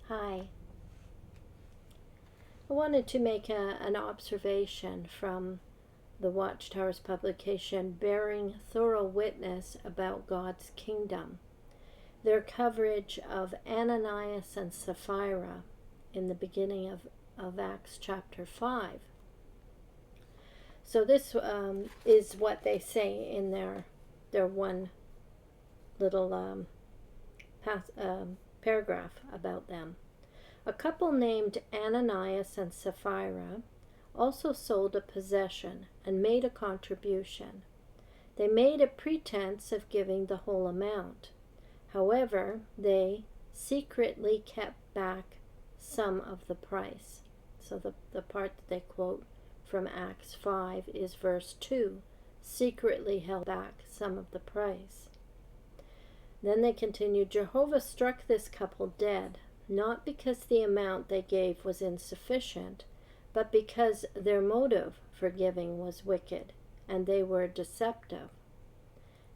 Hi. I wanted to make an observation from the Watchtower's publication, Bearing Thorough Witness About God's Kingdom. Their coverage of Ananias and Sapphira in the beginning of Acts chapter 5. So this is what they say in their one little paragraph about them. A couple named Ananias and Sapphira also sold a possession and made a contribution. They made a pretense of giving the whole amount. However, they secretly kept back some of the price. So the part that they quote from Acts 5 is verse 2, secretly held back some of the price. Then they continue, Jehovah struck this couple dead, not because the amount they gave was insufficient, but because their motive for giving was wicked, and they were deceptive.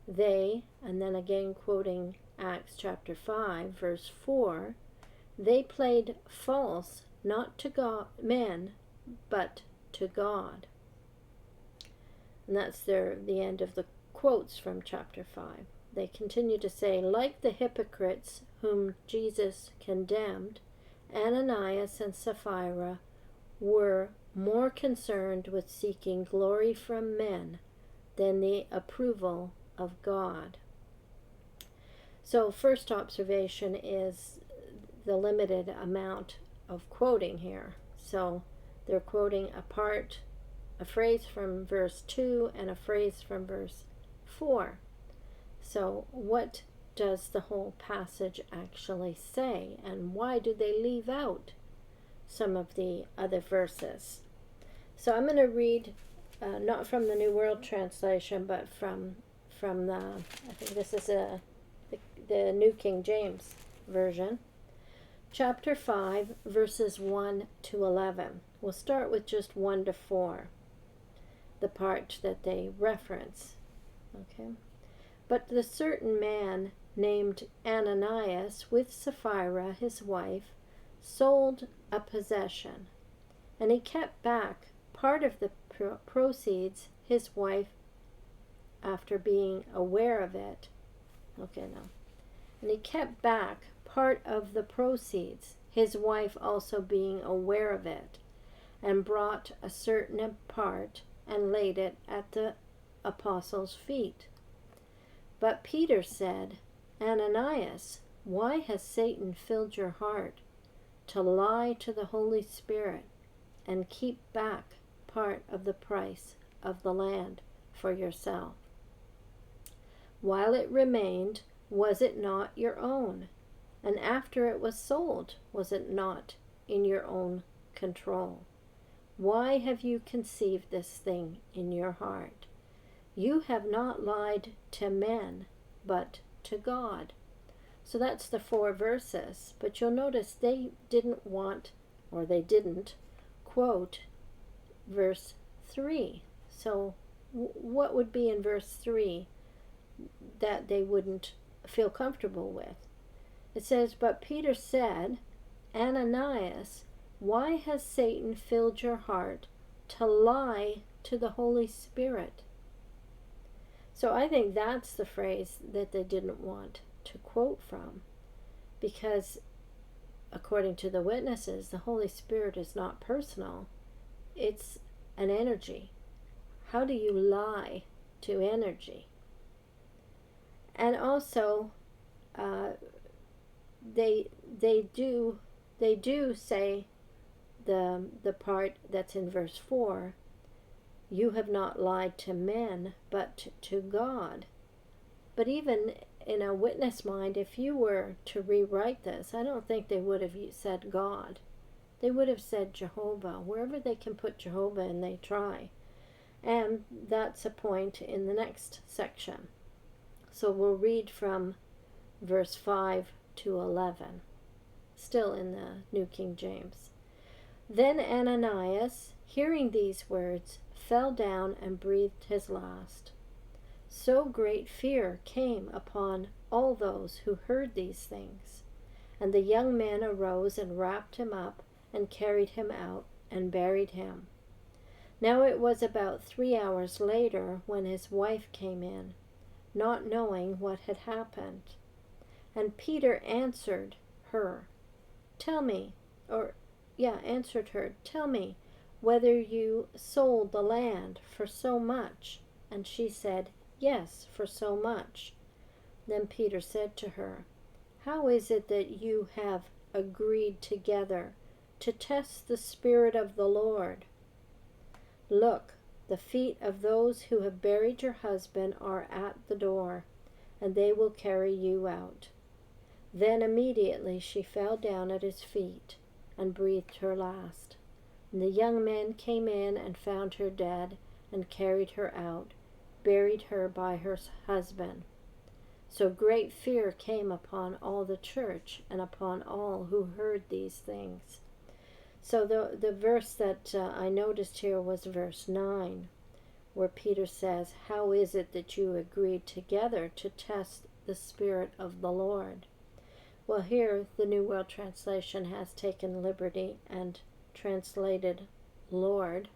They, and then again quoting Acts chapter 5, verse 4, they played false, not to men, but to God. And that's the end of the quotes from chapter 5. They continue to say, like the hypocrites whom Jesus condemned, Ananias and Sapphira were more concerned with seeking glory from men than the approval of God. So first observation is the limited amount of quoting here. So they're quoting a phrase from verse 2 and a phrase from verse 4. So what does the whole passage actually say, and why do they leave out some of the other verses? So I'm going to read not from the New World Translation, but from the, I think this is the New King James Version. Chapter 5, verses 1 to 11. We'll start with just 1 to 4, the part that they reference. Okay. But the certain man named Ananias with Sapphira, his wife, sold a possession, and he kept back part of the proceeds, his wife, after being aware of it. And he kept back part of the proceeds, his wife also being aware of it, and brought a certain part and laid it at the apostles' feet. But Peter said, Ananias, why has Satan filled your heart to lie to the Holy Spirit and keep back part of the price of the land for yourself? While it remained, was it not your own? And after it was sold, was it not in your own control? Why have you conceived this thing in your heart? You have not lied to men, but to God. So that's the 4 verses. But you'll notice they didn't quote verse 3. So what would be in verse 3 that they wouldn't feel comfortable with? It says, but Peter said, Ananias, why has Satan filled your heart to lie to the Holy Spirit? So I think that's the phrase that they didn't want to quote from, because according to the witnesses, the Holy Spirit is not personal. It's an energy. How do you lie to energy? And also, they do say the part that's in verse 4, you have not lied to men, but to God. But even in a witness mind, if you were to rewrite this, I don't think they would have said God. They would have said Jehovah. Wherever they can put Jehovah in, they try. And that's a point in the next section. So we'll read from verse 5 to 11, still in the New King James. Then Ananias, hearing these words, fell down and breathed his last. So great fear came upon all those who heard these things, And the young men arose and wrapped him up and carried him out and buried him. Now it was about 3 hours later when his wife came in, not knowing what had happened. And Peter answered her, Tell me whether you sold the land for so much. And she said, Yes, for so much. Then Peter said to her, How is it that you have agreed together to test the Spirit of the Lord? Look, the feet of those who have buried your husband are at the door, and they will carry you out. Then immediately she fell down at his feet and breathed her last. And the young men came in and found her dead, and carried her out, buried her by her husband. So great fear came upon all the church and upon all who heard these things. So the verse that I noticed here was verse 9, where Peter says, How is it that you agreed together to test the Spirit of the Lord? Well, here the New World Translation has taken liberty and translated Lord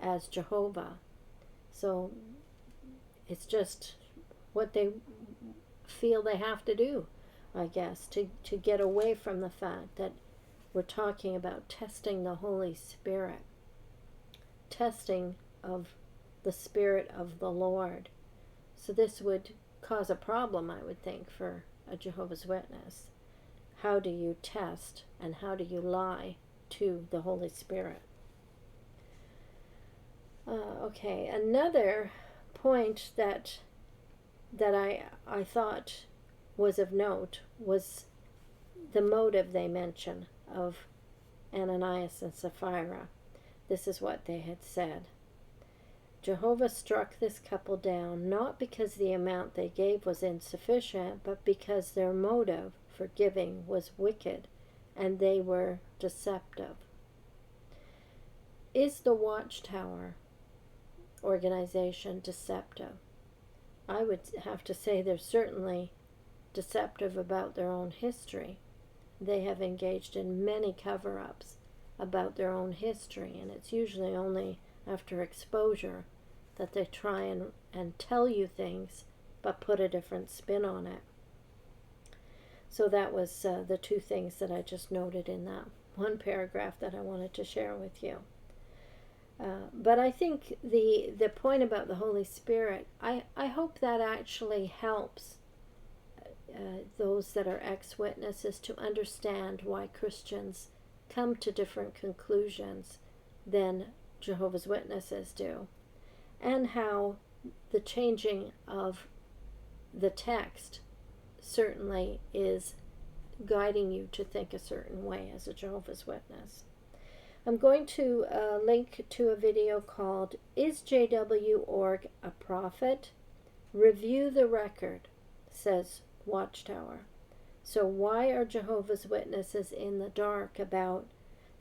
as Jehovah. So it's just what they feel they have to do, I guess, to get away from the fact that we're talking about testing the Holy Spirit, testing of the Spirit of the Lord. So this would cause a problem, I would think, for a Jehovah's Witness. How do you test and how do you lie to the Holy Spirit? Okay, another point that I thought was of note was the motive they mention of Ananias and Sapphira. This is what they had said. Jehovah struck this couple down not because the amount they gave was insufficient, but because their motive for giving was wicked and they were deceptive. Is the Watchtower organization deceptive? I would have to say they're certainly deceptive about their own history. They have engaged in many cover-ups about their own history, and it's usually only after exposure that they try and tell you things but put a different spin on it. So that was the two things that I just noted in that one paragraph that I wanted to share with you. But I think the point about the Holy Spirit, I hope that actually helps those that are ex-witnesses to understand why Christians come to different conclusions than Jehovah's Witnesses do, and how the changing of the text certainly is guiding you to think a certain way as a Jehovah's Witness. I'm going to link to a video called Is JW Org a Prophet? Review the Record, says Watchtower. So why are Jehovah's Witnesses in the dark about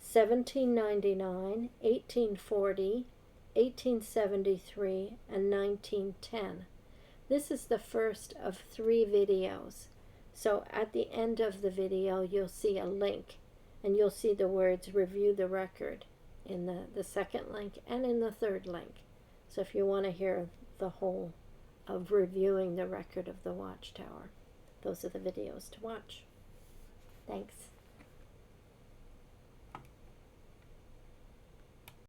1799, 1840, 1873, and 1910? This is the first of 3 videos. So at the end of the video, you'll see a link, and you'll see the words Review the Record in the second link and in the third link. So if you want to hear the whole of reviewing the record of the Watchtower, those are the videos to watch. Thanks.